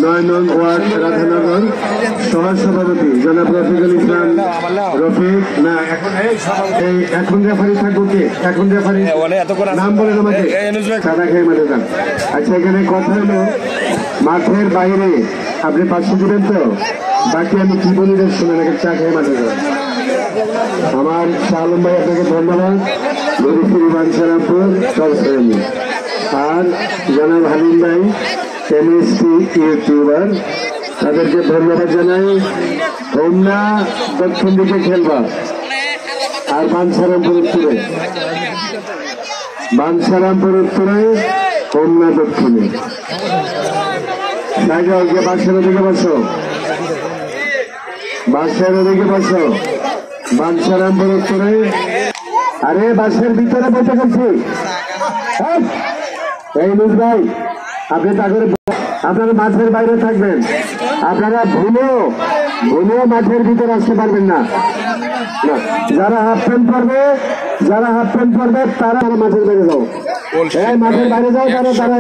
9 নং ওয়ার্ড রাধানগর সহসভাপতি জনাব রফিকুল ইসলাম রফিক। না এখন রেফারি থাকবো কে? এখন রেফারি নাম বলেন আমাকে, সাদা খেয়ে মাঠে যান। আচ্ছা, এখানে কথা হলো মাঠের বাইরে আপনি পাশে দিবেন তো, বাকি আমি কি বলি শুনে নাকি চা খেয়ে মাঠে যান। আমার শাহ আলম ভাই আপনাকে ধন্যবাদ, বাঞ্ছারামপুর সরসরানি। আর জনাব হালিম ভাই কেমিস্ট্রি ইউটিউবার, তাদেরকে ধন্যবাদ জানাই। হোমনা দক্ষিণ দিকে খেলবা আর বাঞ্ছারামপুর উত্তরে, বাঞ্ছারামপুর উত্তরে হোমনা দক্ষিণে। বাসের ওদিকে বসো, বাসের ওদিকে বসো, বাঞ্ছারামপুর উত্তরে। আরে বাসের ভিতরে বসে গেছি। এই লুজ ভাই, আপনি তাদের আপনারা মাঠের বাইরে থাকবেন, আপনারা ভুলেও মাঠের ভিতরে আসতে পারবেন না। যারা হাফ প্যান্ট পরবে তারা মাঠের বাইরে যাও, মাঠের বাইরে যাও। তারা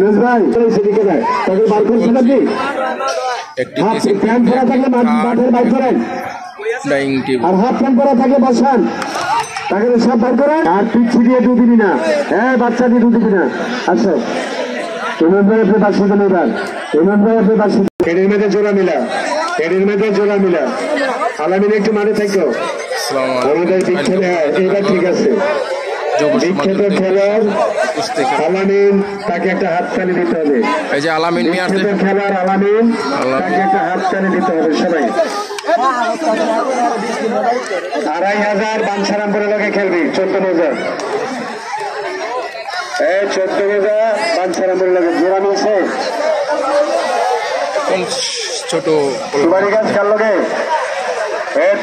লুজ ভাই সেদিকে যায়, তাদের বার করছেন আপনি। প্যান্ট পরা থাকলে মাঠের বাইর করেন, আর হাফ প্যান্ট পরা থাকলে বসান, তাকে সব বার করেন। আর পিচ্ছি দিয়ে দু দিবি না, বাচ্চা দিয়ে দু দিবি না। আসো ইমন ভাই, আপনি পাশে দেন এবার। ইমন ভাই আপনি পাশে, এদের মেয়েদের জোড়া মিলা, এদের মেয়েদের জোড়া মিলা। আলামিন একটু মাঠে থাকো আমাদের বিখ্যাত। এবার ঠিক আছে, বিখ্যাত খেলোয়াড় আলামিন, তাকে একটা হাততালি দিতে হবে। এই যে আলামিন বিখ্যাত খেলোয়াড় আলামিন, তাকে একটা হাততালি দিতে হবে সবাই। 2500 বাঞ্ছারামপুরের লোকে খেলবি, 14,000। 14,000 বাঞ্ছারামপুরের লোকে জোড়া মিলছে। ছোট সুবারি গাছ খেল লোকে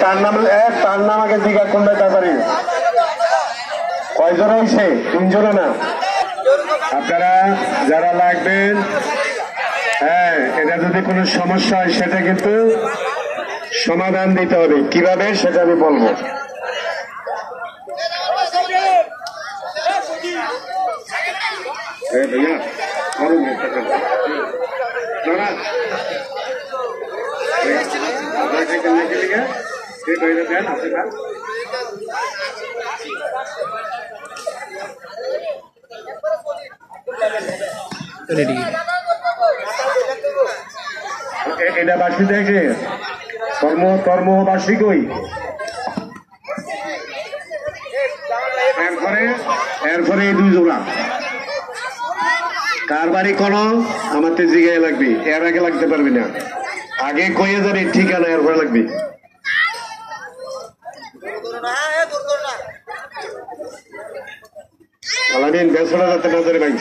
তার নাম আগে দিঘা কোনটা তাড়াতাড়ি কয়জন হয়েছে? 3 জন না? আপনারা যারা লাগবেন, এটা যদি কোনো সমস্যা হয় সেটা কিন্তু সমাধান দিতে হবে। কিভাবে সেটা আমি বলবো। भैया करने के लिए এটা বাসি দেখে কর্মবাসী কই। এরপরে এই 2 জোড়া কার বাড়ি কোন আমার তো জিগায় লাগবে, এর আগে লাগতে পারবি না। আগে কয়ে যাবি ঠিকানা, এরপরে লাগবে। আলামিন বেসরা যাতে নজরে ভাই।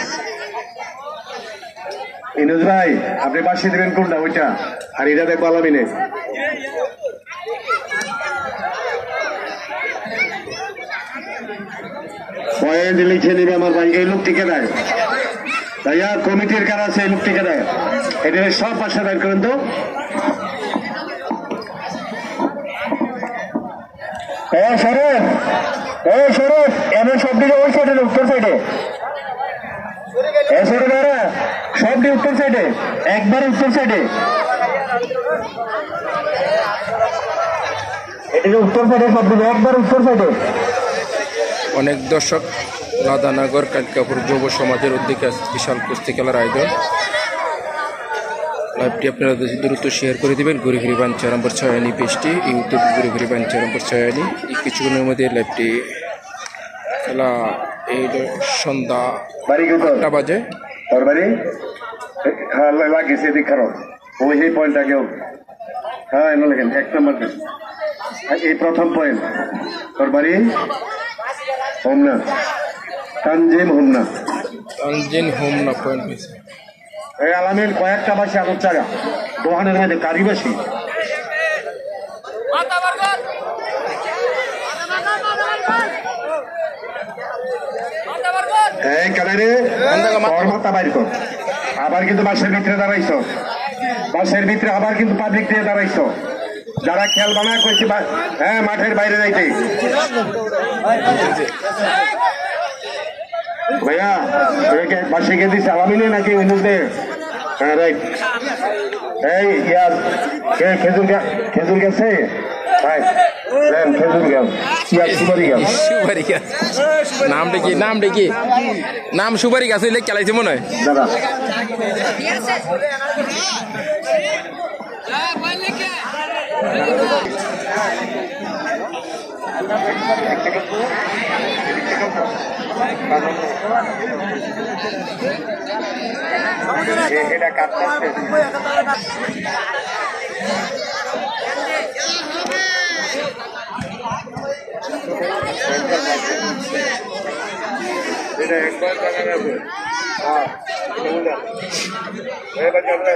ইনুজ ভাই আপনি বাসি দেবেন কোনটা? ওইটা। আর এটা দেখবো আলামিনে। পয়েন্ট লিখে নিবে আমার ভাই। এই লোকটিকে দেয় ভাইয়া, কমিটির কারা আছে? এই লোকটিকে দেয়। এটা সব পাশে বের করেন তো। সরব এমন সব দিকে ওই সাইডে, উত্তর সাইডে। সব দিকে উত্তর সাইডে, একবার উত্তর সাইডে। এটা উত্তর সাইডে, সব দিকে একবার উত্তর সাইডে। অনেক দর্শক রাধানগর কালিকাপুর যুব সমাজের উদ্যোগে বিশাল কুস্তি খেলার আয়োজন। লাইভটি আপনারা দ্রুত শেয়ার করে দেবেন। ঘুরি বাঞ্ছারামপুর ছয়ানি পেজটি ইউটিউব ঘুরি বাঞ্ছারামপুর ছয়ানি। এই কিছুক্ষণের মধ্যে লাইভটি খেলা এই সন্ধ্যা 8টা বাজে। তোর বাড়ি লাগিয়েছে এদিক খারাপ ওই সেই পয়েন্ট আগেও। হ্যাঁ এনে লেখেন 1 নম্বর। এই প্রথম পয়েন্ট তোর বাড়ি হোমনা, তানজিম হোমনা পয়েন্ট হয়েছে। এই আলামিন কয়েকটা বাসি আলোর জায়গা দোকানের মধ্যে কারিবাসী। এই কানারে মাথা বাইর কর। আবার কিন্তু বাসের ভিতরে দাঁড়াইছ, বাসের ভিতরে আবার কিন্তু পাবলিক দিয়ে দাঁড়াইছ। যারা খেলবা না কইছি মাঠের বাইরে যাইতে। ভাইয়া বাসে গিয়ে দিচ্ছে আলামিনে নাকি হ্যাঁ রাইট এই ইয়ার খেজুর গেছে ভাই খেজুর গাছ ইয়ার সুপারি গাছ সুপারি গাছ নামটা কি নাম সুপারি গাছ হইলে খেলাইছে মনে হয় দাদা এটা কাটতে এটা একবার টাকা নেবে হ্যাঁ এবার যাবে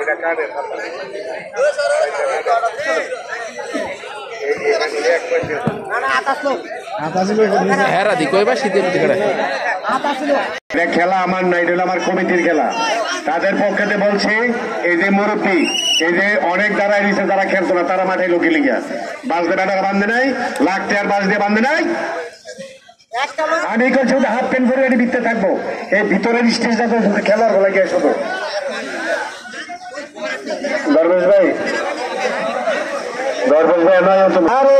এটা কাটে হ্যাঁ রাধি কইবা শীতের খেলা আমার না, এটা হলো আমার কমিটির খেলা। তাদের পক্ষে বলছি এই যে মুরব্বী এই যে অনেক দ্বারা দিচ্ছে যারা খেলতো না তারা মাঠে লোকে লিগা বাস দিয়ে টাকা বান্ধে নাই, লাখ টাকার বাস দিয়ে বান্ধে নাই। আমি করছি হাফ প্যান্ট পরে এটি ভিতরে থাকবো, এই ভিতরের স্টেজ যাতে খেলার বলে গিয়ে শুধু দরবেশ ভাই নয় আরে